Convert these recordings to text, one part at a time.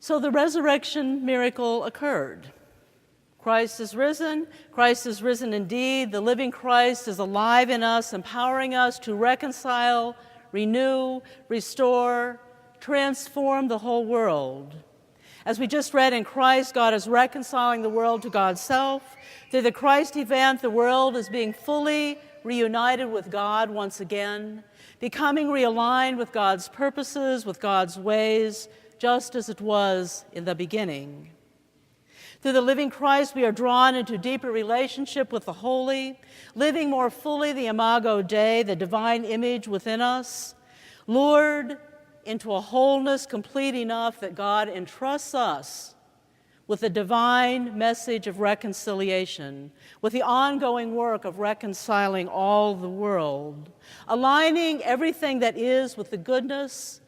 So the resurrection miracle occurred. Christ is risen. Christ is risen indeed. The living Christ is alive in us, empowering us to reconcile, renew, restore, transform the whole world. As we just read in Christ, God is reconciling the world to God's self. Through the Christ event, the world is being fully reunited with God once again, becoming realigned with God's purposes, with God's ways, just as it was in the beginning. Through the living Christ, we are drawn into deeper relationship with the holy, living more fully the Imago Dei, the divine image within us, lured into a wholeness complete enough that God entrusts us with the divine message of reconciliation, with the ongoing work of reconciling all the world, aligning everything that is with the goodness,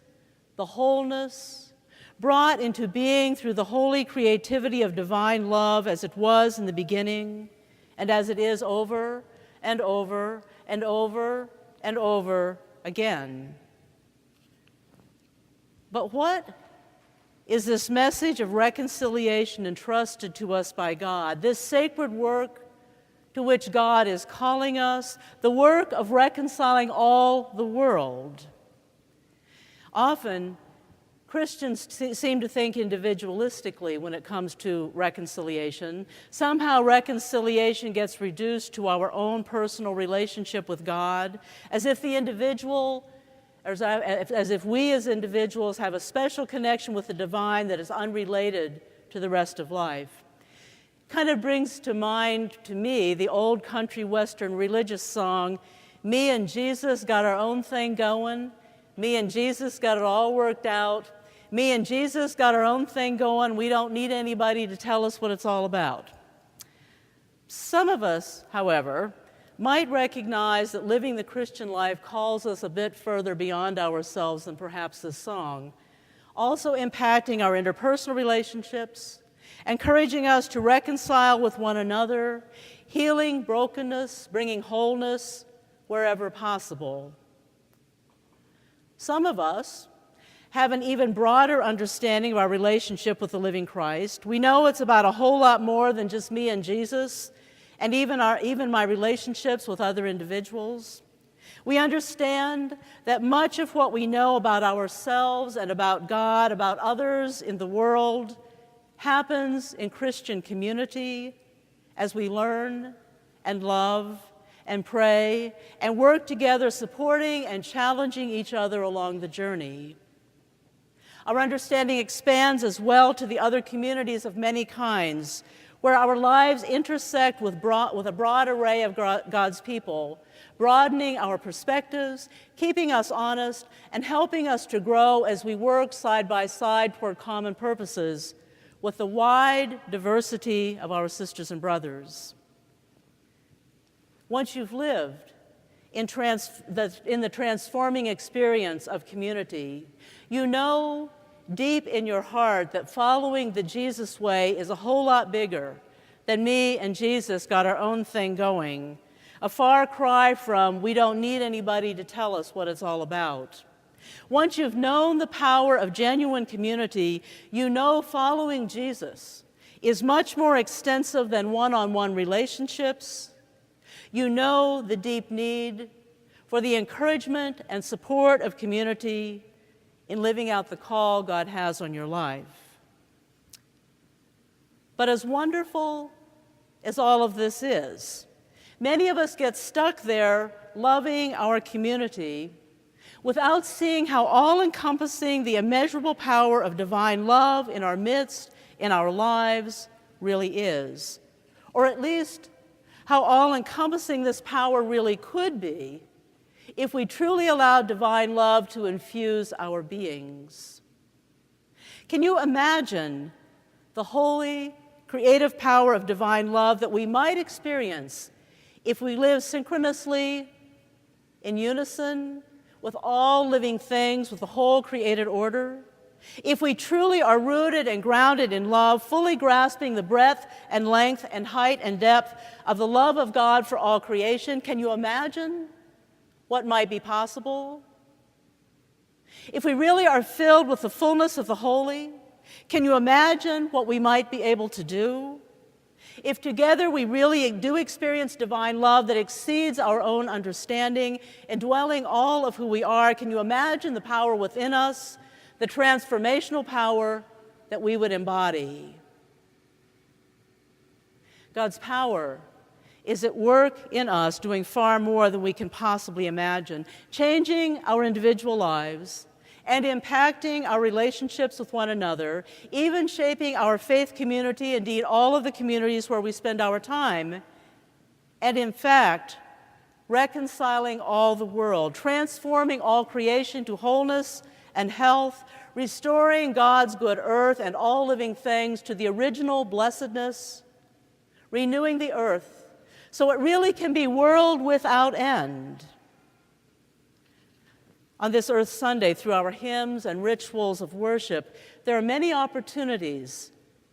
the wholeness, brought into being through the holy creativity of divine love as it was in the beginning and as it is over and over and over and over again. But what is this message of reconciliation entrusted to us by God, this sacred work to which God is calling us, the work of reconciling all the world? Often, Christians seem to think individualistically when it comes to reconciliation. Somehow reconciliation gets reduced to our own personal relationship with God, as if the individual, as if we as individuals have a special connection with the divine that is unrelated to the rest of life. Kind of brings to mind, to me, the old country western religious song, "Me and Jesus got our own thing going. Me and Jesus got it all worked out. Me and Jesus got our own thing going. We don't need anybody to tell us what it's all about." Some of us, however, might recognize that living the Christian life calls us a bit further beyond ourselves than perhaps this song, also impacting our interpersonal relationships, encouraging us to reconcile with one another, healing brokenness, bringing wholeness wherever possible. Some of us have an even broader understanding of our relationship with the living Christ. We know it's about a whole lot more than just me and Jesus, and even my relationships with other individuals. We understand that much of what we know about ourselves and about God, about others in the world, happens in Christian community as we learn and love and pray and work together, supporting and challenging each other along the journey. Our understanding expands as well to the other communities of many kinds, where our lives intersect with a broad array of God's people, broadening our perspectives, keeping us honest, and helping us to grow as we work side by side toward common purposes with the wide diversity of our sisters and brothers. Once you've lived in the transforming experience of community, you know deep in your heart that following the Jesus way is a whole lot bigger than me and Jesus got our own thing going, a far cry from we don't need anybody to tell us what it's all about. Once you've known the power of genuine community, you know following Jesus is much more extensive than one-on-one relationships. You know the deep need for the encouragement and support of community in living out the call God has on your life. But as wonderful as all of this is, many of us get stuck there loving our community without seeing how all-encompassing the immeasurable power of divine love in our midst, in our lives, really is. Or at least how all-encompassing this power really could be if we truly allowed divine love to infuse our beings. Can you imagine the holy, creative power of divine love that we might experience if we live synchronously, in unison, with all living things, with the whole created order? If we truly are rooted and grounded in love, fully grasping the breadth and length and height and depth of the love of God for all creation, can you imagine what might be possible? If we really are filled with the fullness of the holy, Can you imagine what we might be able to do? If together we really do experience divine love that exceeds our own understanding, indwelling all of who we are, can you imagine the power within us, the transformational power that we would embody? God's power is at work in us, doing far more than we can possibly imagine, changing our individual lives and impacting our relationships with one another, even shaping our faith community, indeed all of the communities where we spend our time, and in fact, reconciling all the world, transforming all creation to wholeness and health, restoring God's good earth and all living things to the original blessedness, renewing the earth so it really can be world without end. On this Earth Sunday, through our hymns and rituals of worship, there are many opportunities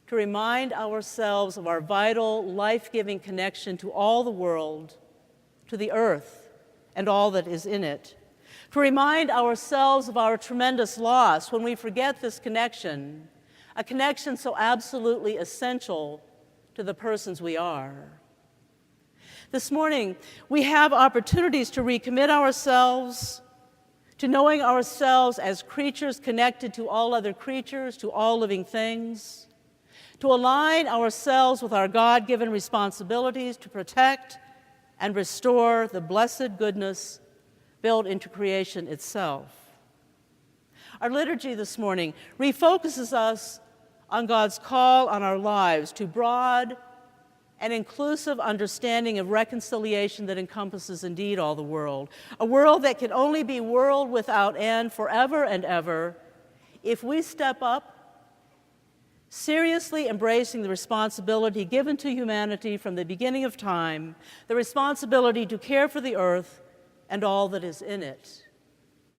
to remind ourselves of our vital, life-giving connection to all the world, to the earth, and all that is in it. To remind ourselves of our tremendous loss when we forget this connection, a connection so absolutely essential to the persons we are. This morning, we have opportunities to recommit ourselves to knowing ourselves as creatures connected to all other creatures, to all living things, to align ourselves with our God-given responsibilities to protect and restore the blessed goodness built into creation itself. Our liturgy this morning refocuses us on God's call on our lives to broad and inclusive understanding of reconciliation that encompasses indeed all the world, a world that can only be world without end forever and ever if we step up, seriously embracing the responsibility given to humanity from the beginning of time, the responsibility to care for the earth and all that is in it.